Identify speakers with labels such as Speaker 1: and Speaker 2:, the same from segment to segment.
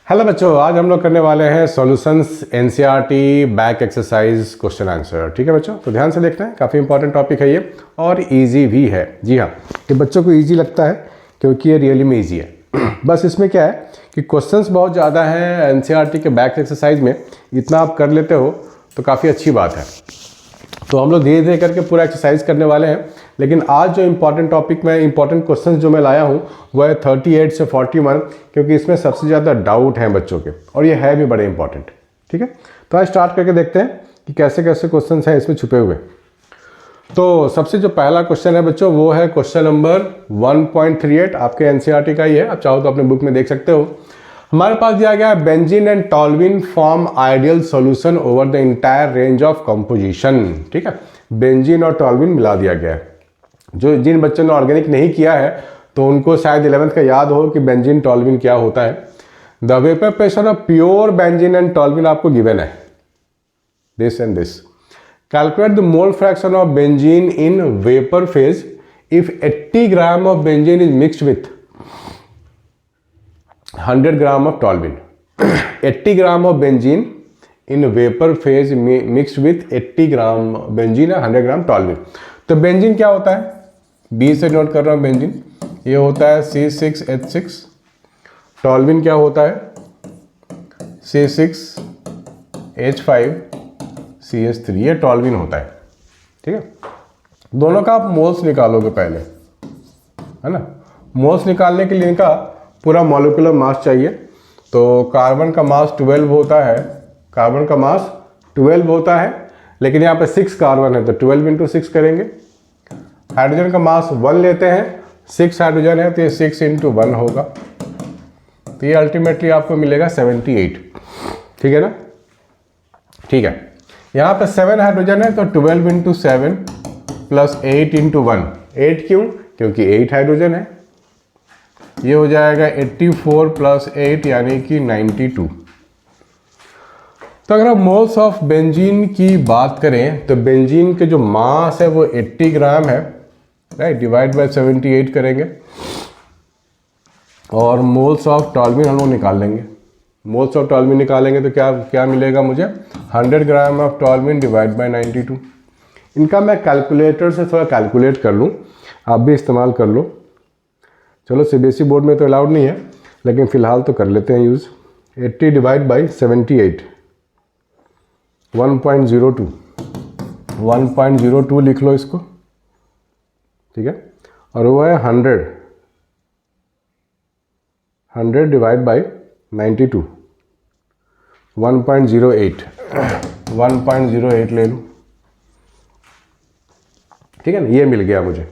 Speaker 1: Hello बच्चों, आज हम लोग करने वाले हैं solutions NCERT back exercise question answer. ठीक है बच्चों, तो ध्यान से देखना है, काफ़ी इंपॉर्टेंट टॉपिक है ये और इजी भी है। जी हाँ, ये बच्चों को इजी लगता है क्योंकि ये रियली में इजी है। बस इसमें क्या है कि क्वेश्चंस बहुत ज़्यादा हैं एनसीईआरटी के बैक एक्सरसाइज में, इतना आप कर लेते हो तो काफ़ी अच्छी बात है। तो हम लोग धीरे धीरे करके पूरा एक्सरसाइज करने वाले हैं, लेकिन आज जो इंपॉर्टेंट टॉपिक में इंपॉर्टेंट क्वेश्चंस जो मैं लाया हूँ वह है 38 से 41, क्योंकि इसमें सबसे ज़्यादा डाउट हैं बच्चों के और ये है भी बड़े इंपॉर्टेंट। ठीक है, तो आज स्टार्ट करके देखते हैं कि कैसे कैसे क्वेश्चन हैं इसमें छुपे हुए। तो सबसे जो पहला क्वेश्चन है बच्चों वो है क्वेश्चन नंबर 1.38, आपके एनसीईआरटी का ही है, आप चाहो तो अपने बुक में देख सकते हो। हमारे पास दिया गया है benzene and toluene form ideal solution over the entire range of composition. ठीक है, बेंजीन और टॉल्विन मिला दिया गया है। जो जिन बच्चों ने ऑर्गेनिक नहीं किया है तो उनको शायद 11th का याद हो कि बेंजीन टॉल्विन क्या होता है। The vapour pressure of pure benzene and toluene आपको गिवन है, this and this. Calculate the mole fraction of benzene in vapour phase if 80 gram of benzene is mixed with 100 gram of toluene. 80 gram of benzene in vapour phase mixed with 80 gram benzene है 100 ग्राम टॉल्विन। तो benzene क्या होता है, B से note कर रहा हूँ benzene, ये होता है C6H6। टॉल्विन क्या होता है, C6H5CH3, ये टॉल्विन होता है। ठीक है, दोनों का आप मोल्स निकालोगे पहले, है ना। मोल्स निकालने के लिए इनका पूरा मॉलिक्यूलर मास चाहिए। तो कार्बन का मास 12 होता है, कार्बन का मास 12 होता है, लेकिन यहाँ पे 6 कार्बन है तो 12 इंटू 6 करेंगे। हाइड्रोजन का मास 1 लेते हैं, 6 हाइड्रोजन है तो ये 6 इंटू 1 होगा, तो ये अल्टीमेटली आपको मिलेगा 78। ठीक है ना, ठीक है। यहाँ पे 7 हाइड्रोजन है तो 12 इंटू 7 प्लस 8 इंटू 1। 8 क्यों, क्योंकि 8 हाइड्रोजन है। ये हो जाएगा 84 प्लस 8 यानी कि 92। तो अगर हम मोल्स ऑफ बेंजीन की बात करें तो बेंजीन के जो मास है वो 80 ग्राम है, राइट, डिवाइड बाय 78 करेंगे और मोल्स ऑफ टॉल्विन हम लोग निकाल लेंगे। मोल्स ऑफ टॉल्विन निकालेंगे तो क्या क्या मिलेगा मुझे, 100 ग्राम ऑफ टॉल्विन डिवाइड बाय 92। इनका मैं कैलकुलेटर से थोड़ा कैलकुलेट कर लूँ, आप भी इस्तेमाल कर लो। चलो सीबीएसई बोर्ड में तो अलाउड नहीं है, लेकिन फ़िलहाल तो कर लेते हैं यूज़। 80 डिवाइड बाई 78, 1.02 लिख लो इसको। ठीक है, और वो है 100 डिवाइड बाई 92, 1.08 ले लूँ। ठीक है ना, ये मिल गया मुझे।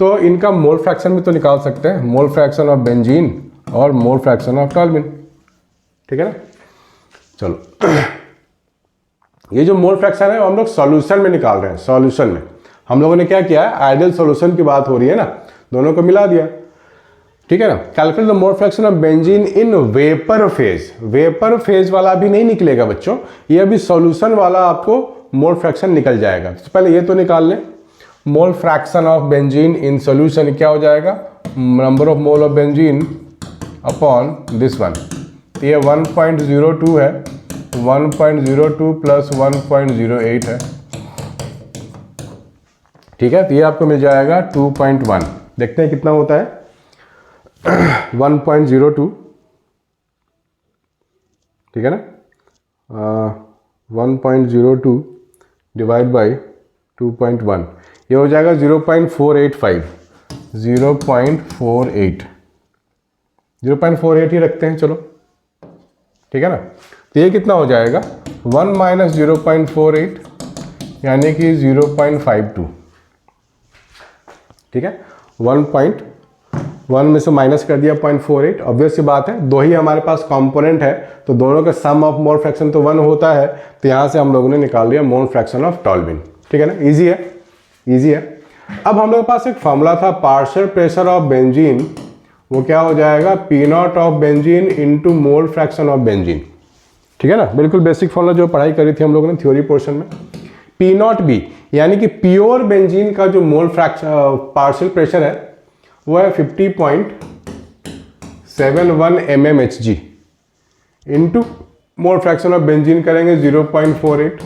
Speaker 1: तो इनका मोल फ्रैक्शन भी तो निकाल सकते हैं, मोल फ्रैक्शन ऑफ बेंजीन और मोल फ्रैक्शन ऑफ टॉल्विन। ठीक है ना, चलो ये जो मोल फ्रैक्शन है वो हम लोग सॉल्यूशन में निकाल रहे हैं। सॉल्यूशन में हम लोगों ने क्या किया है, आइडियल सॉल्यूशन की बात हो रही है ना, दोनों को मिला दिया। ठीक है ना, calculate the mole fraction of benzene in vapour phase. Vapour phase वाला भी नहीं निकलेगा बच्चों, ये अभी सॉल्यूशन वाला आपको मोल फ्रैक्शन निकल जाएगा। तो पहले ये तो निकाल लें, मोल fraction of benzene in solution क्या हो जाएगा, number of mole of benzene upon this one. तो ये 1.02 है, 1.02 प्लस 1.08 है। ठीक है, तो ये आपको मिल जाएगा 2.1। देखते हैं कितना होता है 1.02। ठीक है ना, 1.02 डिवाइड बाई 2.1, ये हो जाएगा 0.485। 0.48 ही रखते हैं, चलो। ठीक है ना, तो ये कितना हो जाएगा 1 माइनस 0.48 यानी कि 0.52। ठीक है, 1.1 में से माइनस कर दिया 0.48। ऑब्वियस सी बात है, दो ही हमारे पास कंपोनेंट है तो दोनों का सम ऑफ मोल फ्रैक्शन तो 1 होता है, तो यहाँ से हम लोगों ने निकाल लिया मोल फ्रैक्शन ऑफ टॉल्विन। ठीक है ना, इजी है, इजी है। अब हम लोग के पास एक फॉर्मूला था पार्शियल प्रेशर ऑफ बेंजीन, वो क्या हो जाएगा P0 of benzene into mole fraction of benzene. ठीक है ना, बिल्कुल बेसिक फॉर्मूला जो पढ़ाई करी थी हम लोगों ने थ्योरी पोर्शन में। P0B यानी कि प्योर बेंजीन का जो मोल फ्रैक्शन पार्शियल प्रेशर है वो है 50.71 mmHg। Into mole fraction of benzene करेंगे 0.48।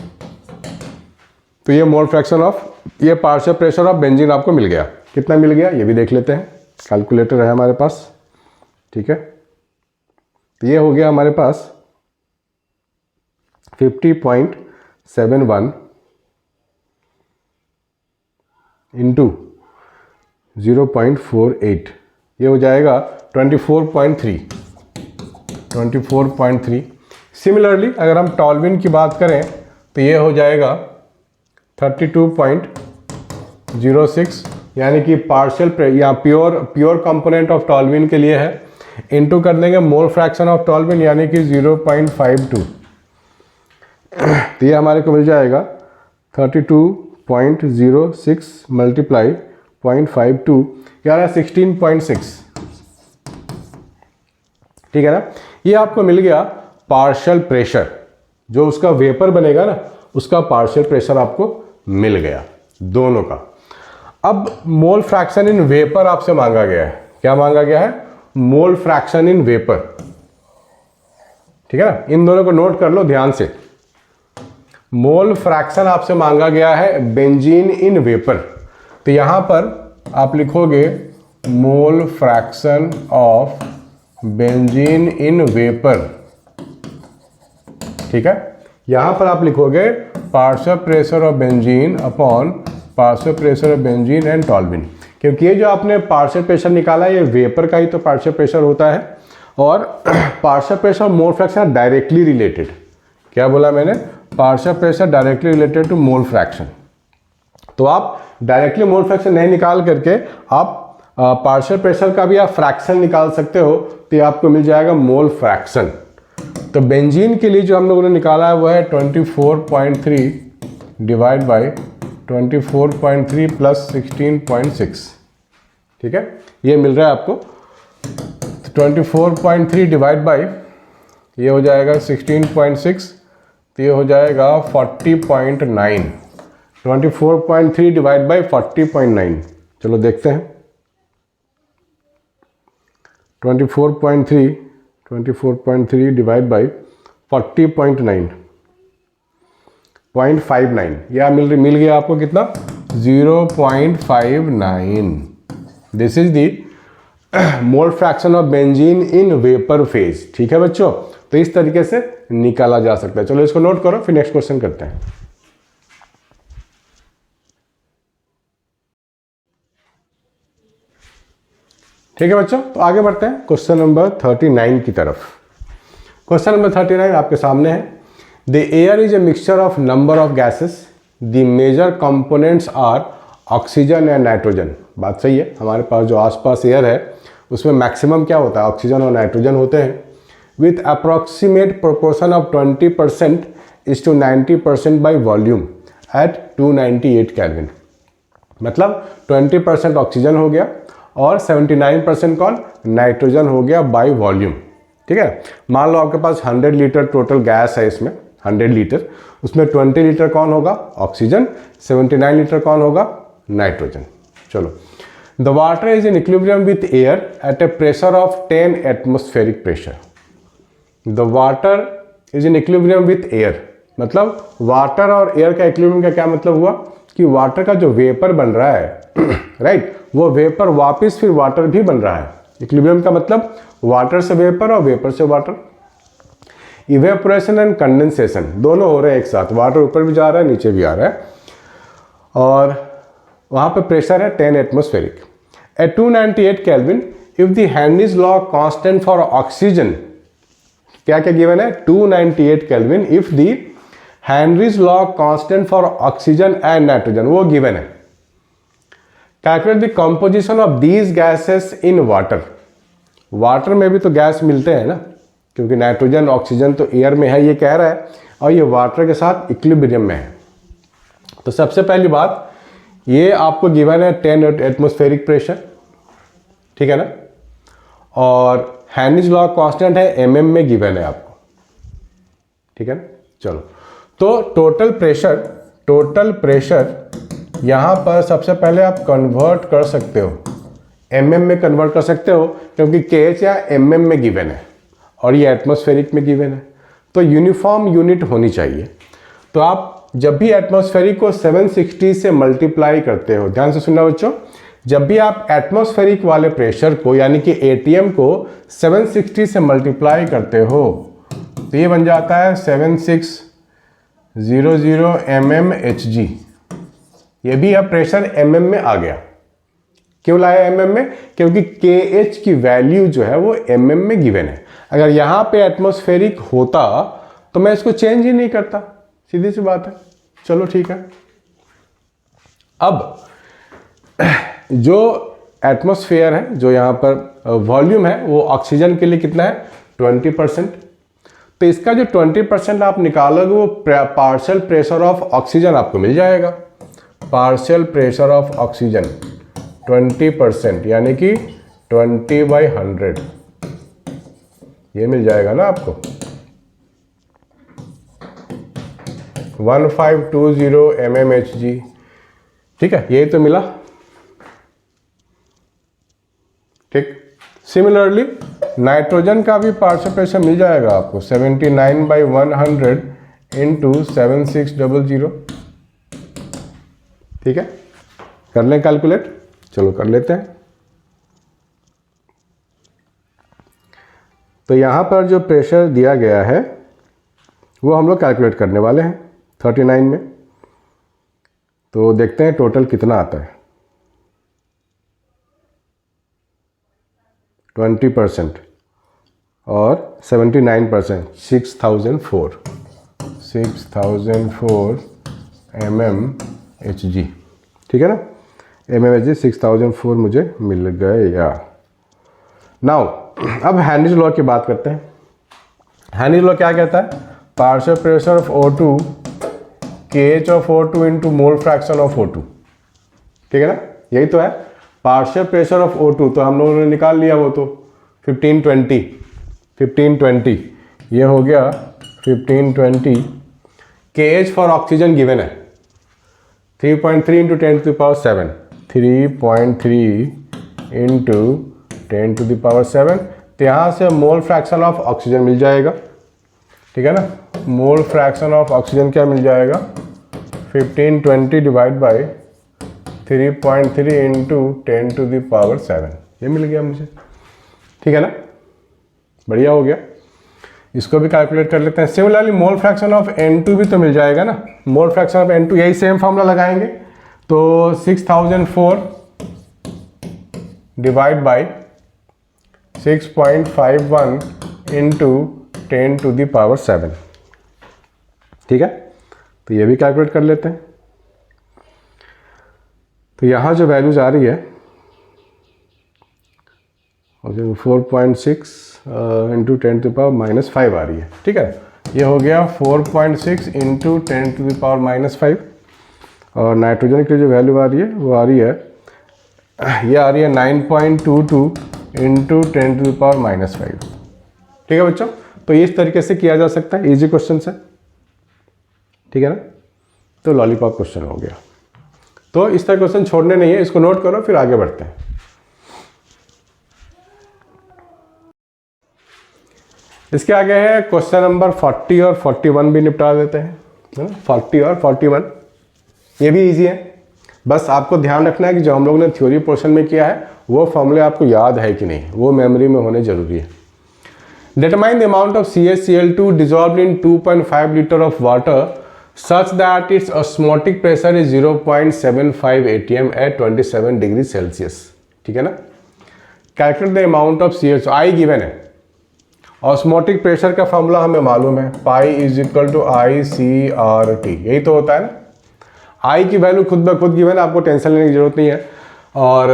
Speaker 1: तो ये मोल फ्रैक्शन ऑफ, ये पार्शियल प्रेशर ऑफ बेंजीन आपको मिल गया। कितना मिल गया ये भी देख लेते हैं, कैलकुलेटर है हमारे पास, ठीक है। तो ये हो गया हमारे पास 50.71 इंटू 0.48, ये हो जाएगा 24.3। सिमिलरली अगर हम टॉल्विन की बात करें तो ये हो जाएगा 32.06, यानी कि पार्शियल या प्योर कंपोनेंट ऑफ टॉल्विन के लिए है, इनटू कर देंगे मोल फ्रैक्शन ऑफ टॉल्विन यानी कि 0.52। तो ये हमारे को मिल जाएगा 32.06 मल्टीप्लाई 0.52 यानी 16.6, ठीक है ना। ये आपको मिल गया पार्शियल प्रेशर, जो उसका वेपर बनेगा ना उसका पार्शियल प्रेशर आपको मिल गया दोनों का। अब मोल फ्रैक्शन इन वेपर आपसे मांगा गया है। क्या मांगा गया है? मोल फ्रैक्शन इन वेपर, ठीक है ना। इन दोनों को नोट कर लो ध्यान से। मोल फ्रैक्शन आपसे मांगा गया है बेंजीन इन वेपर, तो यहां पर आप लिखोगे mole fraction of benzene in vapour, ठीक है। यहां पर आप लिखोगे partial pressure of benzene upon partial pressure of benzene and toluene, क्योंकि ये जो आपने पार्शियल प्रेशर निकाला है ये वेपर का ही तो पार्शियल प्रेशर होता है, और पार्शियल प्रेशर और मोल फ्रैक्शन डायरेक्टली रिलेटेड। क्या बोला मैंने? Partial pressure directly related to mole fraction. तो आप डायरेक्टली मोल फ्रैक्शन नहीं निकाल करके आप पार्शियल प्रेशर का भी आप फ्रैक्शन निकाल सकते हो, तो ये आपको मिल जाएगा मोल फ्रैक्शन। तो बेंजीन के लिए जो हम लोगों ने निकाला है वो है 24.3 डिवाइड बाई 24.3 प्लस 16.6, ठीक है। ये मिल रहा है आपको। तो 24.3 डिवाइड बाई ये हो जाएगा 16.6, तो ये हो जाएगा 40.9। 24.3 डिवाइड बाई 40.9, चलो देखते हैं। 24.3 डिवाइड बाई 40.9, 0.59, यह मिल गया आपको कितना? 0.59। This is the mole fraction of benzene in vapour phase, ठीक है बच्चों। तो इस तरीके से निकाला जा सकता है। चलो इसको नोट करो, फिर नेक्स्ट क्वेश्चन करते हैं। ठीक है बच्चों, तो आगे बढ़ते हैं क्वेश्चन नंबर 39 की तरफ। क्वेश्चन नंबर 39 आपके सामने है। The air is a mixture of number of gases, the major components are oxygen and nitrogen. बात सही है, हमारे पास जो आसपास एयर है उसमें मैक्सिमम क्या होता है? ऑक्सीजन और नाइट्रोजन होते हैं। With approximate proportion of 20% is to 90% by volume at 298 kelvin. मतलब 20% ऑक्सीजन हो गया और 79% कौन? नाइट्रोजन हो गया बाई वॉल्यूम, ठीक है। मान लो आपके पास 100 लीटर टोटल गैस है, इसमें 100 लीटर, उसमें 20 लीटर कौन होगा? ऑक्सीजन, 79 लीटर कौन होगा? नाइट्रोजन। चलो, the water is in equilibrium with air at A pressure of 10 atmospheric pressure. The water is in equilibrium with air, मतलब वाटर और एयर का इक्विलिब्रियम का क्या मतलब हुआ कि वाटर का जो वेपर बन रहा है राइट, वो वेपर वापस फिर वाटर भी बन रहा है। इक्विलिब्रियम का मतलब वाटर से वेपर और वेपर से वाटर। इवेपोरेशन एंड कंडेंसेशन दोनों हो रहे हैं एक साथ, वाटर ऊपर भी जा रहा है नीचे भी आ रहा है, और वहाँ पे प्रेशर है 10 atmospheric at 298 kelvin. If the Henry's law constant for oxygen, क्या क्या गिवन है? 298 kelvin if the Henry's law constant for oxygen and nitrogen, वो गिवन है। Calculate the composition of these gases in water. Water में भी तो gas मिलते हैं ना, क्योंकि नाइट्रोजन ऑक्सीजन तो एयर में है ये कह रहा है, और ये वाटर के साथ इक्विलिब्रियम में है। तो सबसे पहली बात, ये आपको गिवन है 10 एटमॉस्फेरिक प्रेशर, ठीक है ना, और हेनरीज लॉ कांस्टेंट है एमएम में गिवन है आपको, ठीक है ना। चलो, तो टोटल प्रेशर यहाँ पर सबसे पहले आप कन्वर्ट कर सकते हो, एमएम में कन्वर्ट कर सकते हो, क्योंकि केएच या एमएम में गिवन है। और ये एटमॉस्फेरिक में गिवन है, तो यूनिफॉर्म यूनिट होनी चाहिए। तो आप जब भी एटमॉस्फेरिक को 760 से मल्टीप्लाई करते हो, ध्यान से सुनना बच्चों, जब भी आप एटमॉस्फेरिक वाले प्रेशर को यानी कि एटीएम को 760 से मल्टीप्लाई करते हो तो ये बन जाता है 7600 mmHg। ये भी अब प्रेशर mm में आ गया। क्यों लाया mm में? क्योंकि KH की वैल्यू जो है वो mm में गिवन है। अगर यहाँ पे एटमॉस्फेरिक होता तो मैं इसको चेंज ही नहीं करता, सीधी सी बात है। चलो ठीक है। अब जो एटमॉस्फेयर है, जो यहाँ पर वॉल्यूम है, वो ऑक्सीजन के लिए कितना है? 20%। तो इसका जो 20% आप निकालोगे वो पार्शियल प्रेशर ऑफ ऑक्सीजन आपको मिल जाएगा। पार्शियल प्रेशर ऑफ ऑक्सीजन 20% यानी कि 20/100 ये मिल जाएगा ना आपको, 1520 mmHg। ठीक है, यही तो मिला। ठीक, सिमिलरली नाइट्रोजन का भी पार्शियल प्रेशर मिल जाएगा आपको 79/100 इंटू 7600। ठीक है, कर लें कैलकुलेट? चलो कर लेते हैं। तो यहाँ पर जो प्रेशर दिया गया है वो हम लोग कैलकुलेट करने वाले हैं 39 में। तो देखते हैं टोटल कितना आता है। 20% और 79%, 6004 mmHg। ठीक है ना, mmHg 6004 मुझे मिल गया। नाउ अब हेनरीज लॉ की बात करते हैं। हेनरीज लॉ क्या कहता है? Partial pressure of O2 KH of O2 into mole fraction of O2। ठीक है ना, यही तो है पार्शियल प्रेशर ऑफ O2। तो हम लोगों ने निकाल लिया वो तो 1520 ये हो गया 1520। KH फॉर ऑक्सीजन गिवन है 3.3 इंटू 10⁻7, 3.3 इंटू 10⁻7। तो यहाँ से मोल फ्रैक्शन ऑफ ऑक्सीजन मिल जाएगा। ठीक है ना, मोल फ्रैक्शन ऑफ ऑक्सीजन क्या मिल जाएगा? 1520 डिवाइड बाई 3.3 इंटू 10⁻7 ये मिल गया मुझे। ठीक है ना, बढ़िया हो गया। इसको भी कैलकुलेट कर लेते हैं। Similarly mole fraction of N2 भी तो मिल जाएगा ना। मोल फ्रैक्शन ऑफ N2 यही सेम फॉर्मूला लगाएंगे। तो 6004 डिवाइड बाई 6.51 इंटू 10⁻7। ठीक है, तो ये भी कैलकुलेट कर लेते हैं। तो यहाँ जो वैल्यूज आ रही है 4.6 इंटू 10⁻5 आ रही है। ठीक है, ये हो गया 4.6 इंटू 10⁻5। और नाइट्रोजन की जो वैल्यू आ रही है वो आ रही है, ये आ रही है 9.22 इंटू 10⁻5। ठीक है बच्चों, तो इस तरीके से किया जा सकता है, इजी क्वेश्चन है। ठीक है ना, तो लॉलीपॉप क्वेश्चन हो गया। तो इस तरह क्वेश्चन छोड़ने नहीं है, इसको नोट करो फिर आगे बढ़ते हैं। इसके आगे है क्वेश्चन नंबर 40 और 41 भी निपटा देते हैं, है ना। 40 और 41 ये भी इजी है। बस आपको ध्यान रखना है कि जो हम लोगों ने थ्योरी पोर्शन में किया है वो फॉर्मूले आपको याद है कि नहीं, वो मेमोरी में होने जरूरी है। Determine the amount of CaCl2 dissolved in 2.5 liter of water such that its osmotic pressure is 0.75 atm at 27 degree Celsius. ठीक है ना। Calculate the amount of CaCl2, I given है। ऑस्मोटिक प्रेशर का फॉर्मूला हमें मालूम है, pi is equal to ICRT, यही तो होता है ना। आई की वैल्यू खुद ब खुद गिवन है, आपको टेंशन लेने की जरूरत नहीं है। और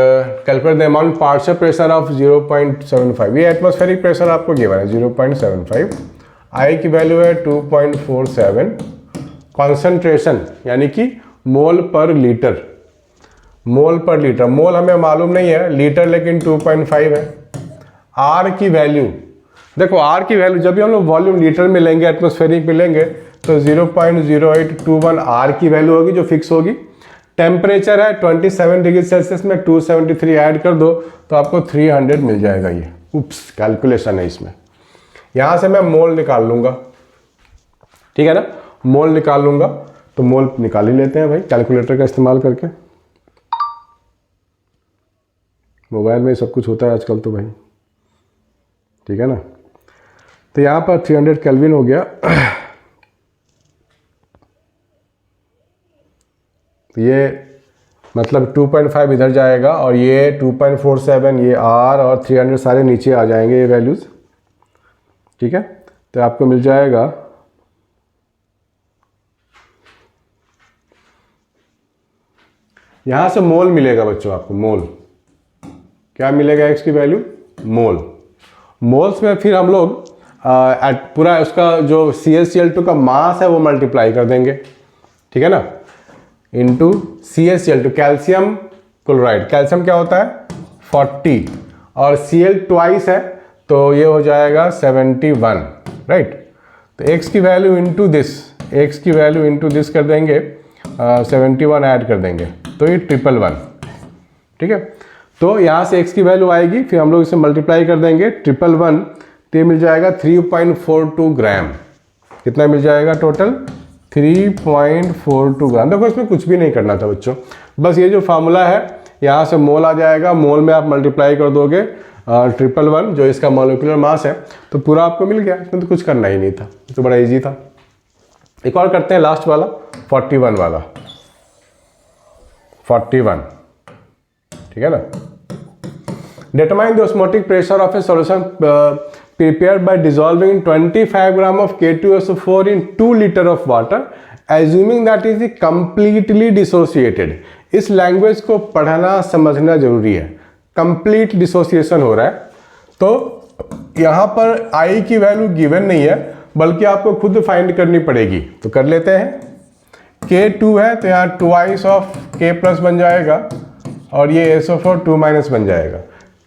Speaker 1: calculate the amount partial pressure of 0.75, ये एटमॉस्फेरिक प्रेशर आपको गिवन है 0.75। आई की वैल्यू है 2.47। कॉन्सेंट्रेशन यानी कि मोल पर लीटर, मोल पर लीटर, मोल हमें मालूम नहीं है, लीटर लेकिन 2.5 है। आर की वैल्यू देखो, आर की वैल्यू जब भी हम लोग वॉल्यूम लीटर में लेंगे, एटमॉस्फेरिक में लेंगे तो 0.0821 आर की वैल्यू होगी जो फिक्स होगी। टेम्परेचर है 27 डिग्री सेल्सियस में 273 ऐड कर दो तो आपको 300 मिल जाएगा। ये उप्स कैलकुलेशन है इसमें, यहाँ से मैं मोल निकाल लूँगा, ठीक है ना, मोल निकाल लूँगा। तो मोल निकाल ही लेते हैं भाई कैलकुलेटर का इस्तेमाल करके। मोबाइल में सब कुछ होता है आजकल तो भाई, ठीक है ना। तो यहाँ पर 300 केल्विन हो गया। तो ये मतलब 2.5 इधर जाएगा और ये 2.47, ये R और 300 सारे नीचे आ जाएंगे ये वैल्यूज़, ठीक है। तो आपको मिल जाएगा यहाँ से मोल मिलेगा बच्चों, आपको मोल क्या मिलेगा, x की वैल्यू मोल। मोल्स में फिर हम लोग पूरा उसका जो CaCl2 का मास है वो मल्टीप्लाई कर देंगे, ठीक है ना, into CaCl2 calcium chloride. Calcium क्या होता है 40 और Cl ट्वाइस है तो ये हो जाएगा 71, राइट। तो x की वैल्यू इंटू दिस, x की वैल्यू इंटू दिस कर देंगे, 71 ऐड कर देंगे तो ये 111, ठीक है। तो यहाँ से x की वैल्यू आएगी, फिर हम लोग इसे मल्टीप्लाई कर देंगे 111, तो ये मिल जाएगा 3.42 ग्राम। कितना मिल जाएगा टोटल 3.42 ग्राम। देखो इसमें कुछ भी नहीं करना था बच्चों, बस ये जो फार्मूला है यहाँ से मोल आ जाएगा, मोल में आप मल्टीप्लाई कर दोगे 111 जो इसका मॉलिक्यूलर मास है, तो पूरा आपको मिल गया। इसमें तो कुछ करना ही नहीं था, तो बड़ा इजी था। एक और करते हैं लास्ट वाला 41 वाला, 41, ठीक है ना। Determine the osmotic pressure of A solution prepared by dissolving 25 gram of K2SO4 in 2 liter of water assuming that is completely dissociated। इस लैंग्वेज को पढ़ना समझना जरूरी है। कंप्लीट डिसोसिएशन हो रहा है, तो यहाँ पर I की वैल्यू गिवन नहीं है बल्कि आपको खुद फाइंड करनी पड़ेगी। तो कर लेते हैं, K2 है तो यहाँ ट्वाइस ऑफ K प्लस बन जाएगा और ये SO4 2 माइनस बन जाएगा।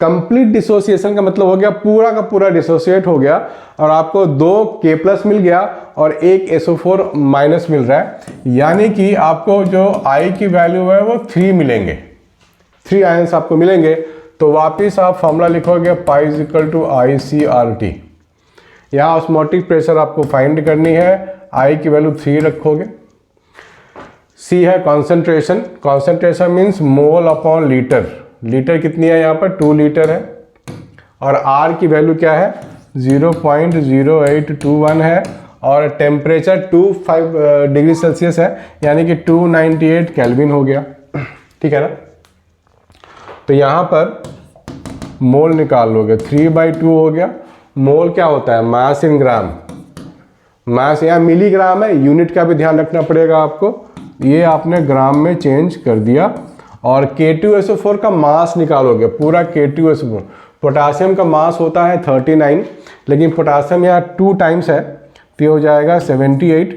Speaker 1: कंप्लीट डिसोसिएशन का मतलब हो गया पूरा का पूरा डिसोसिएट हो गया और आपको 2 K प्लस मिल गया और 1 SO4 माइनस मिल रहा है, यानी कि आपको जो I की वैल्यू है वो 3 मिलेंगे, 3 आयंस आपको मिलेंगे। तो वापिस आप फॉर्मूला लिखोगे pi is equal to ICRT। यहाँ ऑस्मोटिक प्रेशर आपको फाइंड करनी है, I की वैल्यू 3 रखोगे, C है concentration, concentration means mole upon litre, litre कितनी है यहाँ पर 2 लीटर है, और R की वैल्यू क्या है 0.0821 है, और टेम्परेचर 25 डिग्री सेल्सियस है यानी कि 298 केल्विन हो गया, ठीक है ना। तो यहाँ पर मोल निकाल लोगे, 3/2 हो गया। मोल क्या होता है मास इन ग्राम, मास यहाँ मिलीग्राम है, यूनिट का भी ध्यान रखना पड़ेगा आपको, ये आपने ग्राम में चेंज कर दिया। और K2SO4 का मास निकालोगे, पूरा K2SO4, पोटासियम का मास होता है 39 लेकिन पोटासियम यहाँ 2 टाइम्स है तो ये हो जाएगा 78,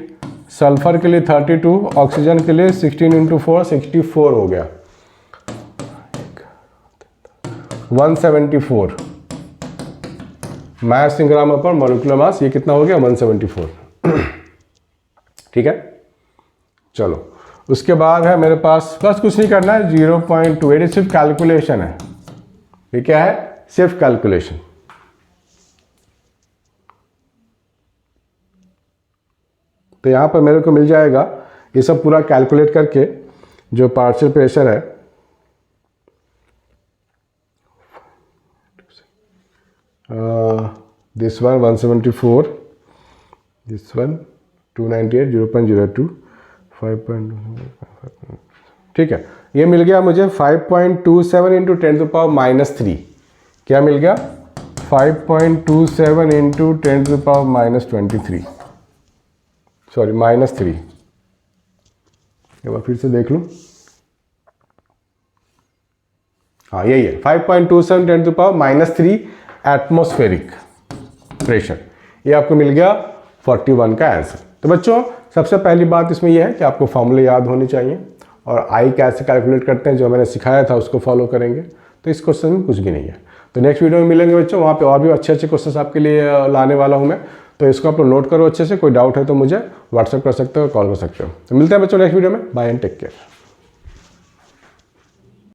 Speaker 1: सल्फर के लिए 32, ऑक्सीजन के लिए 16 × 4 64 हो गया 174 मास इन ग्राम पर मॉलिक्यूलर मास, ये कितना हो गया 174, ठीक है। चलो उसके बाद है मेरे पास, बस कुछ नहीं करना है, 0.28 सिर्फ कैलकुलेशन है। ये क्या है सिर्फ कैलकुलेशन। तो यहाँ पर मेरे को मिल जाएगा ये सब पूरा कैलकुलेट करके जो पार्शियल प्रेशर है दिस वन 174, दिस वन 298, 0.02, 5. ठीक है, ये मिल गया मुझे 5.27 इंटू 10⁻³ क्या मिल गया 5.27 इंटू 10⁻23 सॉरी -3। एक बार फिर से देख लूँ, हाँ यही है 5.27 10⁻³ एटमॉस्फेरिक प्रेशर, ये आपको मिल गया 41 का आंसर। तो बच्चों सबसे पहली बात इसमें यह है कि आपको फॉर्मूले याद होने चाहिए और आई कैसे कैलकुलेट करते हैं जो मैंने सिखाया था उसको फॉलो करेंगे, तो इस क्वेश्चन में कुछ भी नहीं है। तो नेक्स्ट वीडियो में मिलेंगे बच्चों, वहाँ पे और भी अच्छे अच्छे क्वेश्चन आपके लिए लाने वाला हूँ मैं, तो इसको आप लोग नोट करो अच्छे से, कोई डाउट है तो मुझे व्हाट्सएप कर सकते हो, कॉल कर सकते हो। तो मिलते हैं बच्चों नेक्स्ट वीडियो में, बाय एंड टेक केयर।